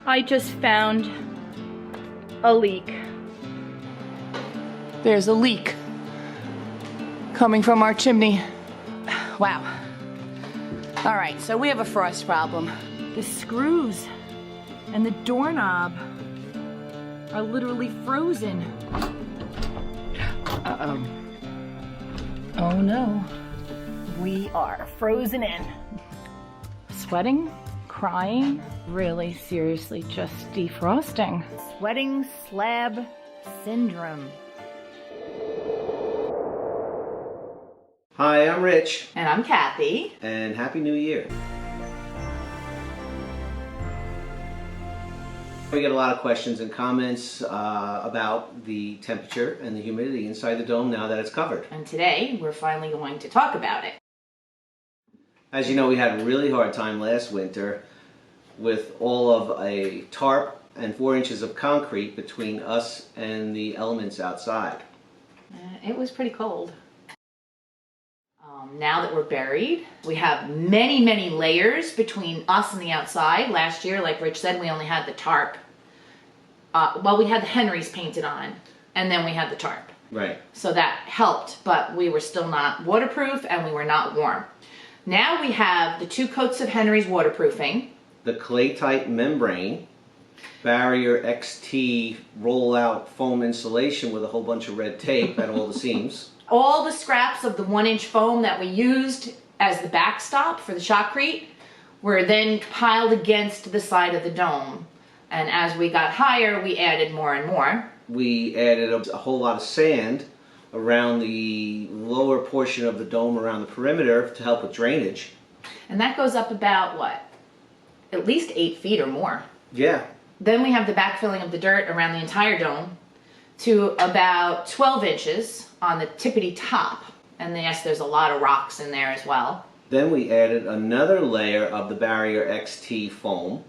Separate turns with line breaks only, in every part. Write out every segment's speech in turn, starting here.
I just found a leak. There's a leak coming from our chimney. Wow. All right, so we have a frost problem. The screws and the doorknob are literally frozen. Uh-oh. Oh no. We are frozen in. Sweating, crying, really seriously just defrosting. Sweating slab syndrome.
Hi, I'm Rich.
And I'm Kathy.
And Happy New Year. We get a lot of questions and comments about the temperature and the humidity inside the dome now that it's covered.
And today we're finally going to talk about it.
As you know, we had a really hard time last winter with all of a tarp and 4 inches of concrete between us and the elements outside.
It was pretty cold. Now that we're buried, we have many, many layers between us and the outside. Last year, like Rich said, we only had the tarp. Well, we had the Henrys painted on, and then we had the tarp.
Right.
So that helped, but we were still not waterproof and we were not warm. Now we have the 2 coats of Henry's waterproofing.
The clay-type membrane, barrier XT roll-out foam insulation with a whole bunch of red tape at all the seams.
All the scraps of the 1-inch foam that we used as the backstop for the shotcrete were then piled against the side of the dome. And as we got higher, we added more and more.
We added a whole lot of sand around the lower portion of the dome around the perimeter to help with drainage.
And that goes up about, what, at least 8 feet or more.
Yeah.
Then we have the backfilling of the dirt around the entire dome to about 12 inches on the tippity top. And yes, there's a lot of rocks in there as well.
Then we added another layer of the barrier XT foam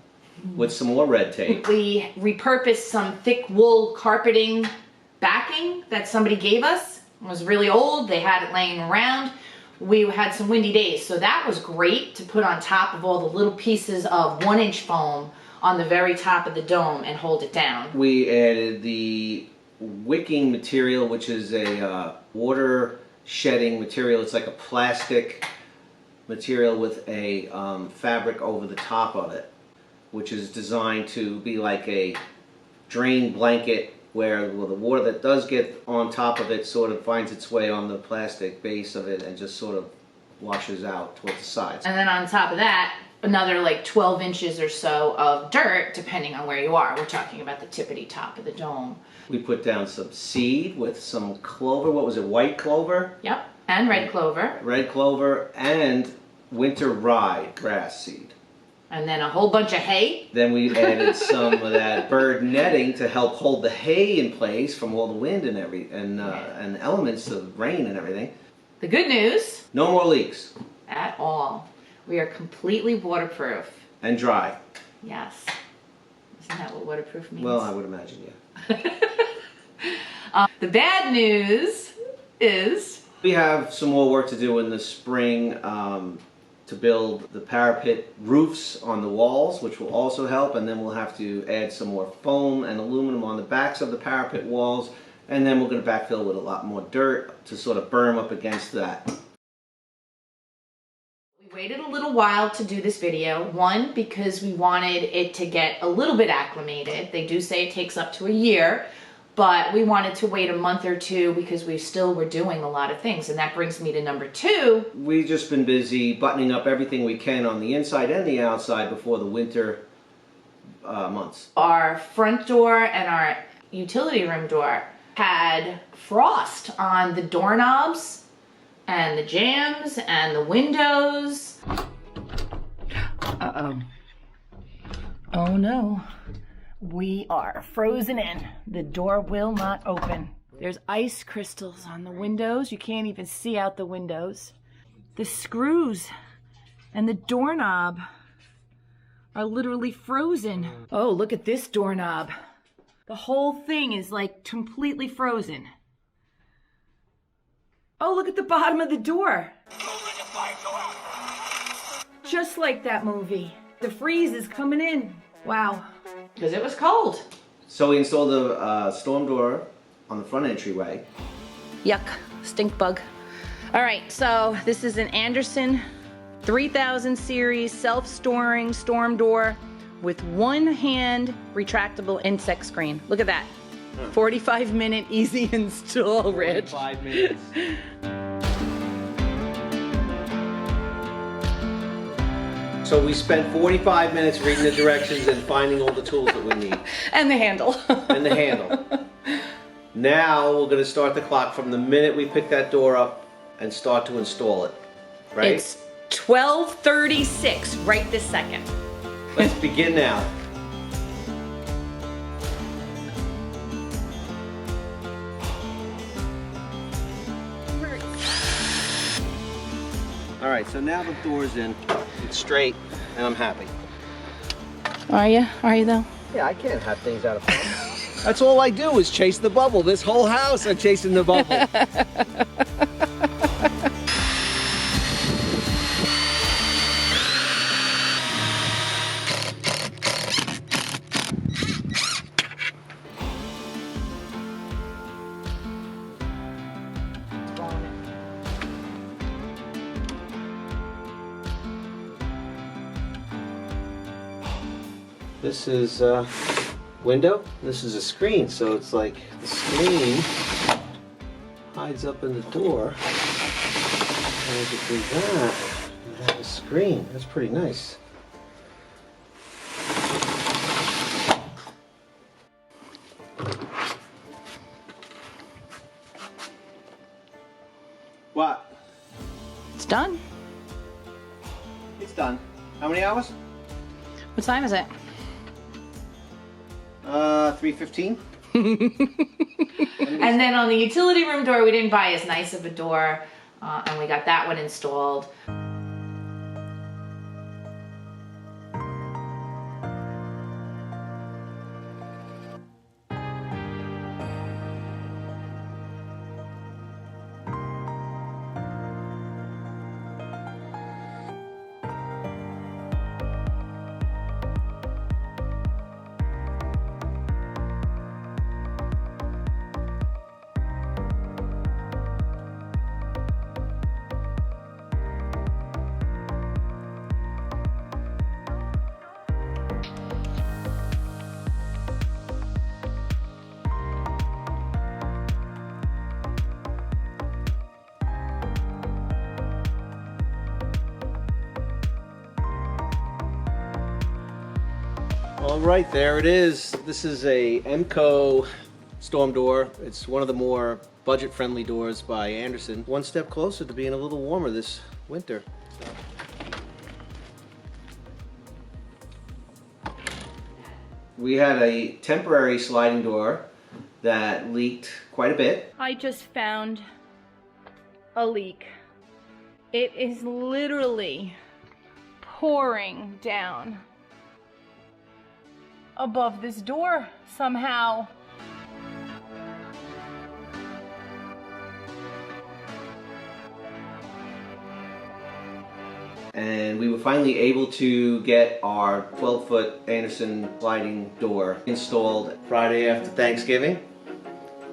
with some more red tape.
We repurposed some thick wool carpeting backing that somebody gave us. It was really old. They had it laying around. We had some windy days, so that was great to put on top of all the little pieces of 1-inch foam on the very top of the dome and hold it down.
We added the wicking material, which is a water shedding material. It's like a plastic material with a fabric over the top of it, which is designed to be like a drain blanket where the water that does get on top of it sort of finds its way on the plastic base of it and just sort of washes out towards the sides.
And then on top of that, another like 12 inches or so of dirt, depending on where you are. We're talking about the tippity top of the dome.
We put down some seed with some clover. What was it, white clover?
Yep, and red clover.
Red clover and winter rye grass seed.
And then a whole bunch of hay.
Then we added some of that bird netting to help hold the hay in place from all the wind and and elements of rain and everything.
The good news,
no more leaks.
At all. We are completely waterproof.
And dry.
Yes. Isn't that what waterproof means?
Well, I would imagine, yeah.
The bad news is
we have some more work to do in the spring to build the parapet roofs on the walls, which will also help, and then we'll have to add some more foam and aluminum on the backs of the parapet walls, and then we're going to backfill with a lot more dirt to sort of berm up against that.
We waited a little while to do this video. One, because we wanted it to get a little bit acclimated. They do say it takes up to a year, but we wanted to wait a month or two because we still were doing a lot of things. And that brings me to number 2.
We've just been busy buttoning up everything we can on the inside and the outside before the winter months.
Our front door and our utility room door had frost on the doorknobs and the jambs and the windows. Uh-oh. Oh no. We are frozen in. The door will not open. There's ice crystals on the windows. You can't even see out the windows. The screws and the doorknob are literally frozen. Oh, look at this doorknob. The whole thing is like completely frozen. Oh, look at the bottom of the door. Just like that movie. The freeze is coming in. Wow. because it was cold.
So we installed a storm door on the front entryway.
Yuck, stink bug. All right, so this is an Anderson 3000 series self-storing storm door with one-hand retractable insect screen. Look at that. 45-minute easy install, Rich.
5 minutes. So we spent 45 minutes reading the directions and finding all the tools that we need.
And the handle.
And the handle. Now we're going to start the clock from the minute we pick that door up and start to install it. Right?
It's 12:36 right this second.
Let's begin now. All right, so now the door's in. It's straight, and I'm happy.
Are you? Are you though?
Yeah, I can't have things out of fun. That's all I do is chase the bubble. This whole house, I'm chasing the bubble. This is a window. This is a screen, so it's like the screen hides up in the door. And if you do that, you have a screen. That's pretty nice. What?
It's done.
It's done. How many hours?
What time is it?
3:15.
And then on the utility room door, we didn't buy as nice of a door, and we got that one installed.
All right, there it is. This is a Emco storm door. It's one of the more budget-friendly doors by Anderson. One step closer to being a little warmer this winter. We had a temporary sliding door that leaked quite a bit.
I just found a leak. It is literally pouring down above this door somehow.
And we were finally able to get our 12-foot Anderson sliding door installed Friday after Thanksgiving.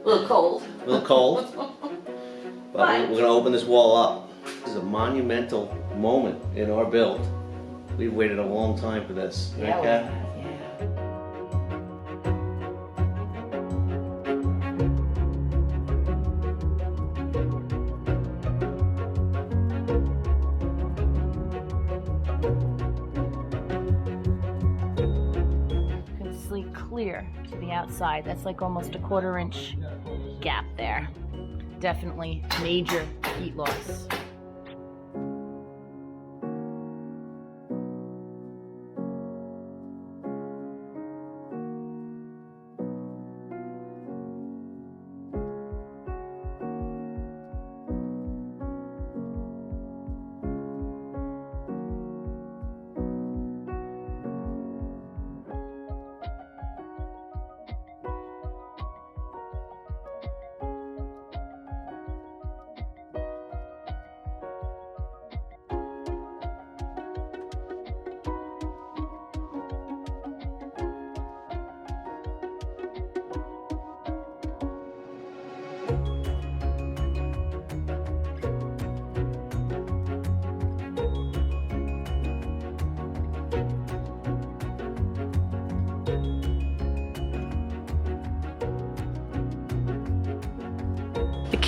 A little cold.
A little cold. But we're going to open this wall up. This is a monumental moment in our build. We've waited a long time for this.
Yeah,
right, Kat?
yeah. Clear to the outside. That's like almost a 1/4 inch gap there. Definitely major heat loss.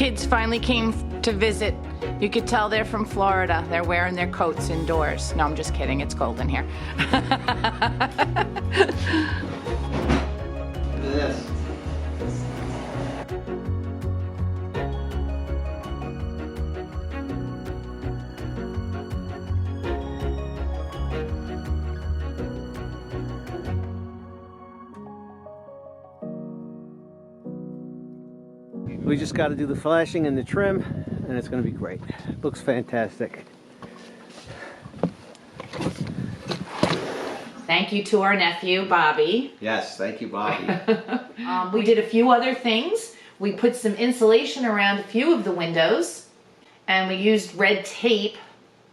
kids finally came to visit. You could tell they're from Florida. They're wearing their coats indoors. No, I'm just kidding. It's cold in here.
Look at this. We just got to do the flashing and the trim, and it's going to be great. Looks fantastic.
Thank you to our nephew, Bobby.
Yes, thank you, Bobby.
We did a few other things. We put some insulation around a few of the windows, and we used red tape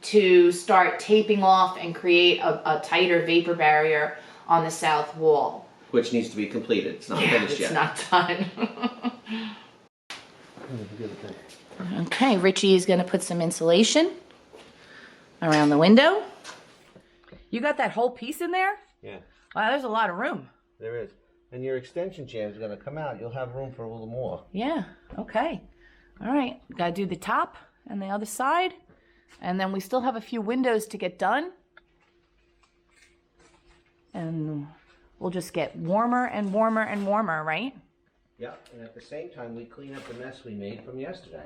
to start taping off and create a tighter vapor barrier on the south wall.
Which needs to be completed. It's not finished yet.
It's not done. Okay, Richie is going to put some insulation around the window. You got that whole piece in there?
Yeah.
Wow, there's a lot of room.
There is. And your extension jam is going to come out. You'll have room for a little more.
Yeah, okay. All right, got to do the top and the other side. And then we still have a few windows to get done. And we'll just get warmer and warmer and warmer, right?
Yeah, and at the same time, we clean up the mess we made from yesterday.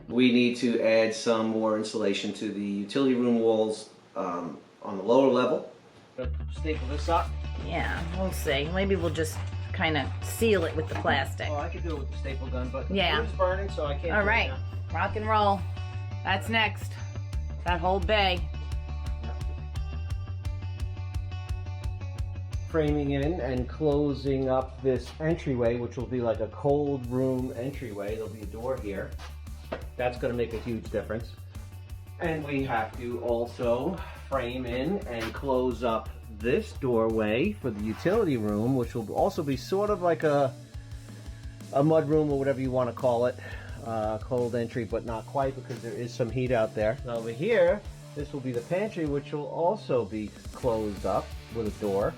We need to add some more insulation to the utility room walls on the lower level. Staple this up.
Yeah, we'll see. Maybe we'll just kind of seal it with the plastic.
Oh, I could do it with the staple gun, but the
Yeah.
wood's burning, so I can't.
All
do
right,
it now.
rock and roll. That's next. That whole bay.
Framing in and closing up this entryway, which will be like a cold room entryway. There'll be a door here. That's going to make a huge difference. And we have to also frame in and close up this doorway for the utility room, which will also be sort of like a mud room or whatever you want to call it. Cold entry, but not quite, because there is some heat out there. Now over here, this will be the pantry, which will also be closed up with a door.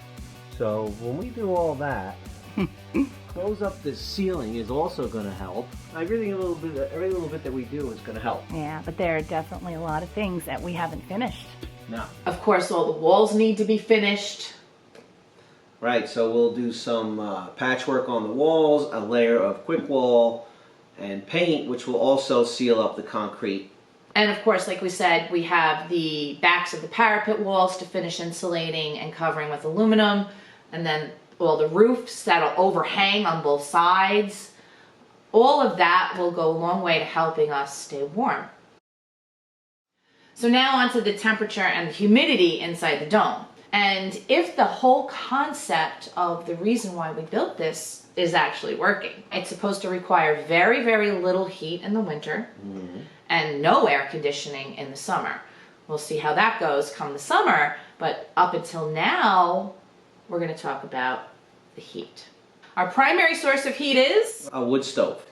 So when we do all that, close up the ceiling is also going to help. Every little bit that we do is going to help.
Yeah, but there are definitely a lot of things that we haven't finished.
No.
Of course, all the walls need to be finished.
Right, so we'll do some patchwork on the walls, a layer of quick wall, and paint, which will also seal up the concrete.
And of course, like we said, we have the backs of the parapet walls to finish insulating and covering with aluminum. And then all the roofs that'll overhang on both sides. All of that will go a long way to helping us stay warm. So now onto the temperature and the humidity inside the dome. And if the whole concept of the reason why we built this is actually working, it's supposed to require very, very little heat in the winter and no air conditioning in the summer. We'll see how that goes come the summer, but up until now, we're going to talk about the heat. Our primary source of heat is
A wood stove.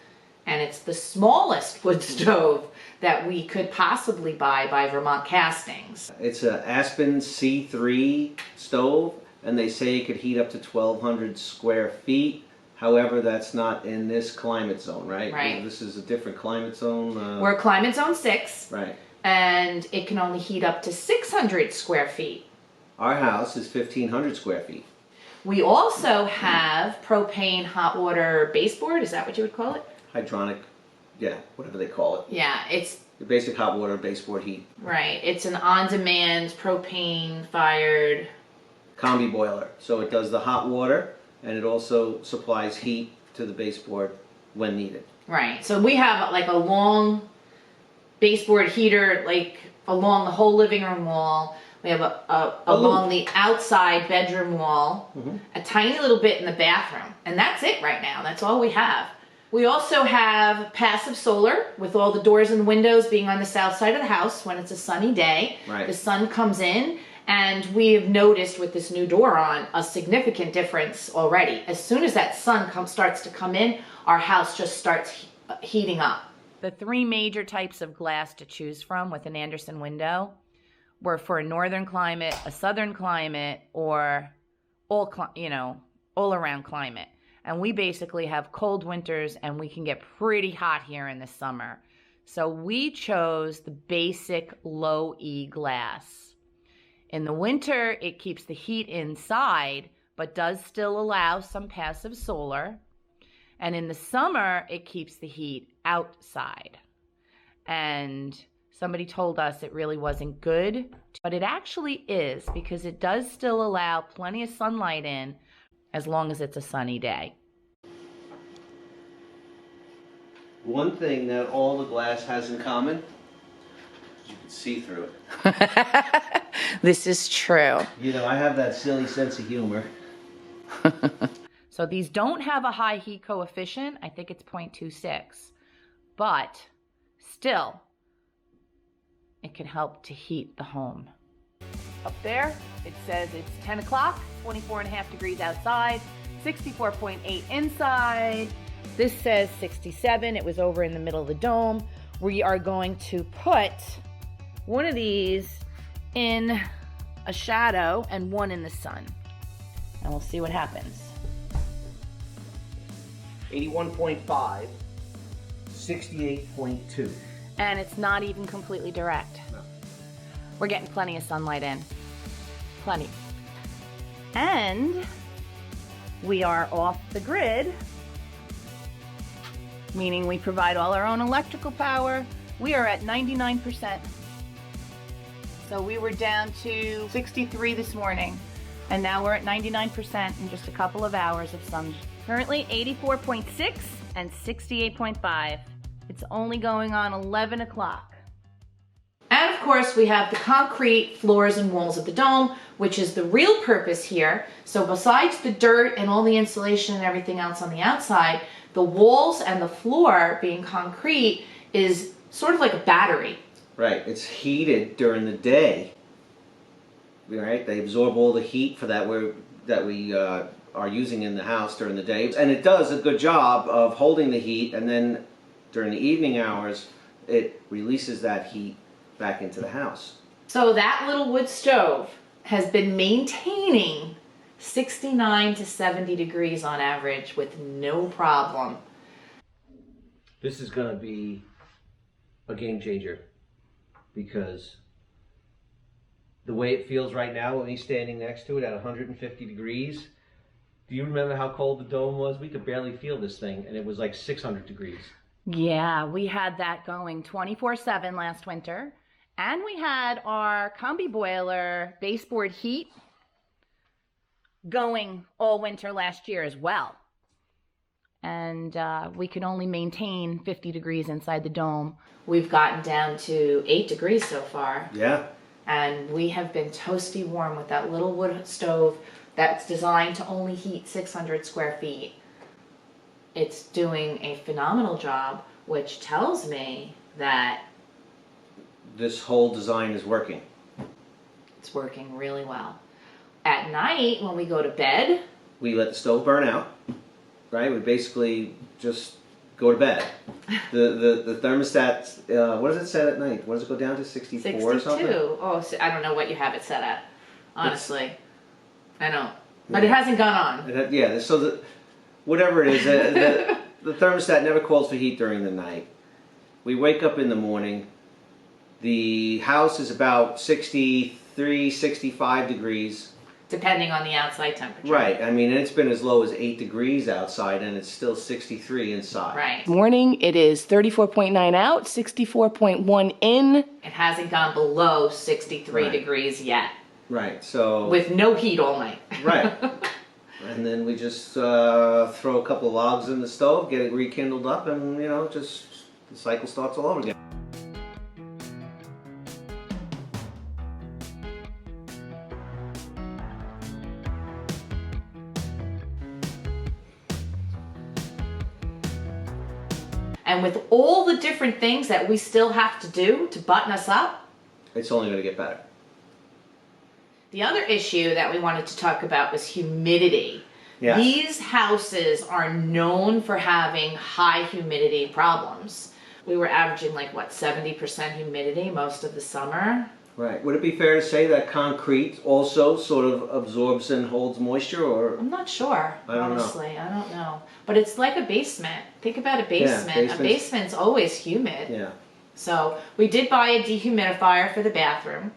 and it's the smallest wood stove that we could possibly buy by Vermont Castings.
It's an Aspen C3 stove, and they say it could heat up to 1,200 square feet. However, that's not in this climate zone, right?
Right.
This is a different climate zone.
We're climate zone 6,
Right.
and it can only heat up to 600 square feet.
Our house is 1,500 square feet.
We also have propane hot water baseboard, is that what you would call it?
Hydronic, yeah, whatever they call it.
Yeah, it's
The basic hot water baseboard heat.
right. It's an on-demand propane fired.
Combi boiler. So it does the hot water, and it also supplies heat to the baseboard when needed.
Right. So we have like a long baseboard heater like along the whole living room wall. We have along the outside bedroom wall, a tiny little bit in the bathroom, and that's it right now. That's all we have. We also have passive solar with all the doors and windows being on the south side of the house when it's a sunny day.
Right.
The sun comes in, and we have noticed with this new door on a significant difference already. As soon as that sun starts to come in, our house just starts heating up. The 3 major types of glass to choose from with an Anderson window were for a northern climate, a southern climate, or all around climate. And we basically have cold winters and we can get pretty hot here in the summer. So we chose the basic low E glass. In the winter, it keeps the heat inside, but does still allow some passive solar. And in the summer, it keeps the heat outside. And somebody told us it really wasn't good, but it actually is, because it does still allow plenty of sunlight in as long as it's a sunny day.
One thing that all the glass has in common, you can see through it.
This is true.
You know, I have that silly sense of humor.
So these don't have a high heat coefficient. I think it's 0.26, but still, it can help to heat the home. Up there, it says it's 10 o'clock, 24.5 degrees outside, 64.8 inside. This says 67. It was over in the middle of the dome. We are going to put one of these in a shadow and one in the sun. And we'll see what happens.
81.5, 68.2.
And it's not even completely direct.
No.
We're getting plenty of sunlight in. Plenty. And we are off the grid, meaning we provide all our own electrical power. We are at 99%. So we were down to 63 this morning, and now we're at 99% in just a couple of hours of sun. Currently 84.6 and 68.5. It's only going on 11 o'clock. And of course we have the concrete floors and walls of the dome, which is the real purpose here. So besides the dirt and all the insulation and everything else on the outside, the walls and the floor being concrete is sort of like a battery.
Right, it's heated during the day. Right, they absorb all the heat for that we are using in the house during the day, and it does a good job of holding the heat, and then during the evening hours it releases that heat back into the house.
So that little wood stove has been maintaining 69 to 70 degrees on average with no problem.
This is going to be a game changer, because the way it feels right now when he's standing next to it at 150 degrees, do you remember how cold the dome was? We could barely feel this thing, and it was like 600 degrees.
Yeah, we had that going 24/7 last winter, and we had our combi boiler baseboard heat going all winter last year as well. And we could only maintain 50 degrees inside the dome. We've gotten down to 8 degrees so far.
Yeah.
And we have been toasty warm with that little wood stove that's designed to only heat 600 square feet. It's doing a phenomenal job, which tells me that
this whole design is working.
it's working really well. At night, when we go to bed,
We let the stove burn out, right? We basically just go to bed. The thermostat, what does it set at night? What does it go down to, 64 or something?
62. Oh, so I don't know what you have it set at, honestly. I don't. But it hasn't gone on.
Yeah, so whatever it is, the thermostat never calls for heat during the night. We wake up in the morning. The house is about 63, 65 degrees.
Depending on the outside temperature.
Right. I mean, it's been as low as 8 degrees outside, and it's still 63 inside.
Right.
Morning, it is 34.9 out, 64.1 in.
It hasn't gone below 63
Right.
degrees yet.
Right. So.
With no heat all night.
Right. And then we just throw a couple of logs in the stove, get it rekindled up, and just the cycle starts all over again.
And with all the different things that we still have to do to button us up,
It's only going to get better.
the other issue that we wanted to talk about was humidity.
Yes.
These houses are known for having high humidity problems. We were averaging 70% humidity most of the summer.
Right. Would it be fair to say that concrete also sort of absorbs and holds moisture, or?
I'm not sure,
I don't know.
honestly. I don't know. But it's like a basement. Think about a basement. A
basements-
basement's always humid.
Yeah.
So we did buy a dehumidifier for the bathroom.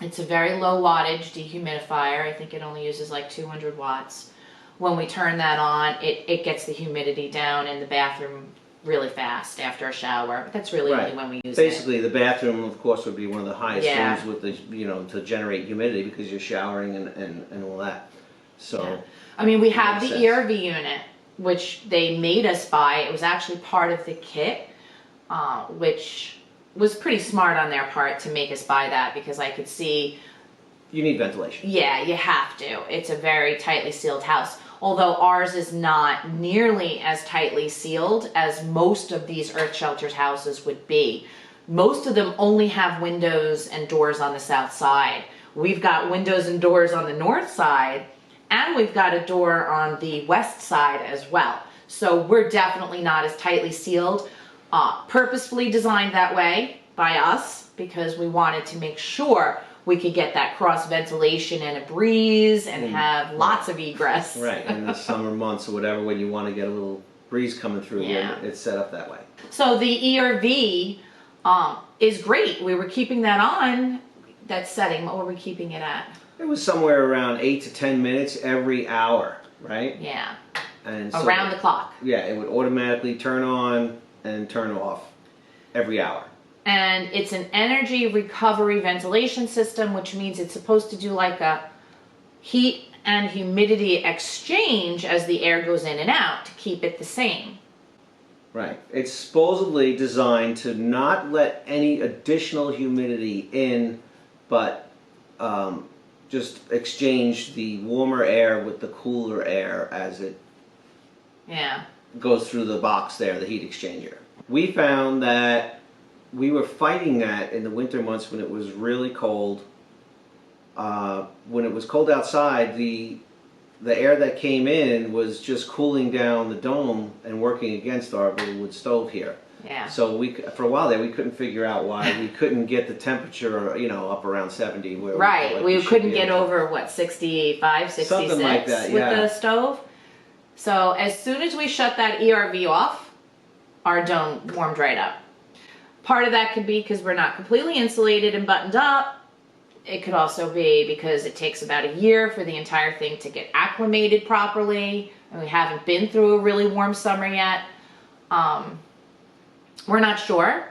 It's a very low wattage dehumidifier. I think it only uses like 200 watts. When we turn that on, it gets the humidity down in the bathroom really fast after a shower. But that's really only when we use
Basically, the bathroom, of course, would be one of the highest
Yeah.
rooms with the, to generate humidity because you're showering and all that. So,
Yeah. I mean, we have
Makes
the
sense.
ERV unit, which they made us buy. It was actually part of the kit, which was pretty smart on their part to make us buy that, because I could see,
you need ventilation.
yeah, you have to. It's a very tightly sealed house. Although ours is not nearly as tightly sealed as most of these earth shelters houses would be. Most of them only have windows and doors on the south side. We've got windows and doors on the north side, and we've got a door on the west side as well. So we're definitely not as tightly sealed. Purposefully designed that way by us because we wanted to make sure we could get that cross ventilation and a breeze and have lots of egress.
Right, in the summer months or whatever, when you want to get a little breeze coming through,
Yeah.
it's set up that way.
So the ERV is great. We were keeping that on, that setting. What were we keeping it at?
It was somewhere around 8 to 10 minutes every hour, right?
Yeah,
And so,
around the clock.
Yeah, it would automatically turn on and turn off every hour.
And it's an energy recovery ventilation system, which means it's supposed to do like a heat and humidity exchange as the air goes in and out to keep it the same.
Right. It's supposedly designed to not let any additional humidity in, but just exchange the warmer air with the cooler air as it
Yeah.
goes through the box there, the heat exchanger. We found that we were fighting that in the winter months when it was really cold. When it was cold outside, the air that came in was just cooling down the dome and working against our little wood stove here.
Yeah.
So for a while there, we couldn't figure out why we couldn't get the temperature, up around 70. Where
Right.
like
We
should
couldn't
be
get
able to.
over, what, 65, 66
Something like that,
with
yeah.
the stove? So as soon as we shut that ERV off, our dome warmed right up. Part of that could be because we're not completely insulated and buttoned up. It could also be because it takes about a year for the entire thing to get acclimated properly, and we haven't been through a really warm summer yet. We're not sure.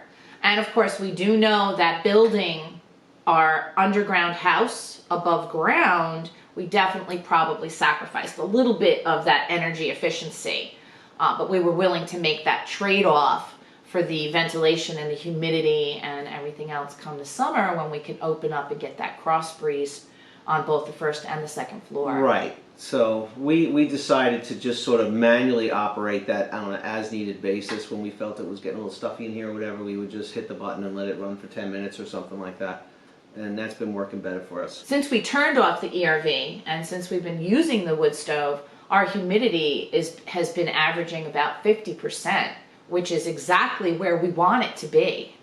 And of course, we do know that building our underground house above ground, we definitely probably sacrificed a little bit of that energy efficiency. But we were willing to make that trade-off for the ventilation and the humidity and everything else come the summer when we can open up and get that cross breeze on both the first and the second floor.
Right. So we decided to just sort of manually operate that on an as-needed basis. When we felt it was getting a little stuffy in here or whatever, we would just hit the button and let it run for 10 minutes or something like that. And that's been working better for us.
Since we turned off the ERV and since we've been using the wood stove, our humidity has been averaging about 50%, which is exactly where we want it to be.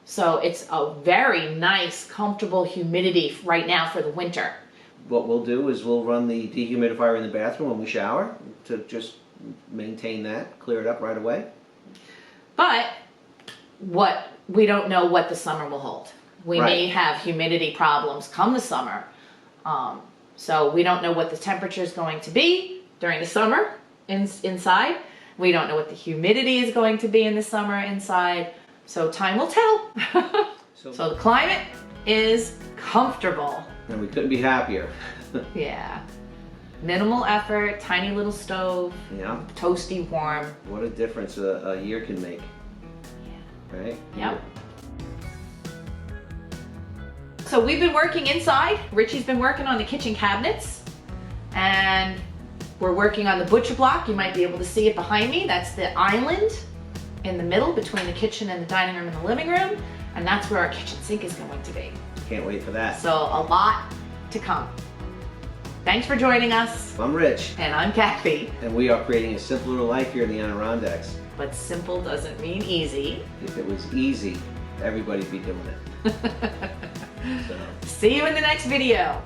So it's a very nice, comfortable humidity right now for the winter.
What we'll do is we'll run the dehumidifier in the bathroom when we shower to just maintain that, clear it up right away.
But we don't know what the summer will hold. We may have humidity problems come the summer. So we don't know what the temperature is going to be during the summer inside. We don't know what the humidity is going to be in the summer inside. So time will tell. So the climate is comfortable.
And we couldn't be happier.
Yeah. Minimal effort, tiny little stove,
Yeah.
toasty warm.
What a difference a year can make. Right?
Yep. So we've been working inside. Richie's been working on the kitchen cabinets. And we're working on the butcher block. You might be able to see it behind me. That's the island in the middle between the kitchen and the dining room and the living room. And that's where our kitchen sink is going to be.
Can't wait for that.
So a lot to come. Thanks for joining us.
I'm Rich,
And I'm Kathie.
and we are creating a simpler life here in the Adirondacks.
But simple doesn't mean easy.
If it was easy, everybody be doing it. So.
See you in the next video.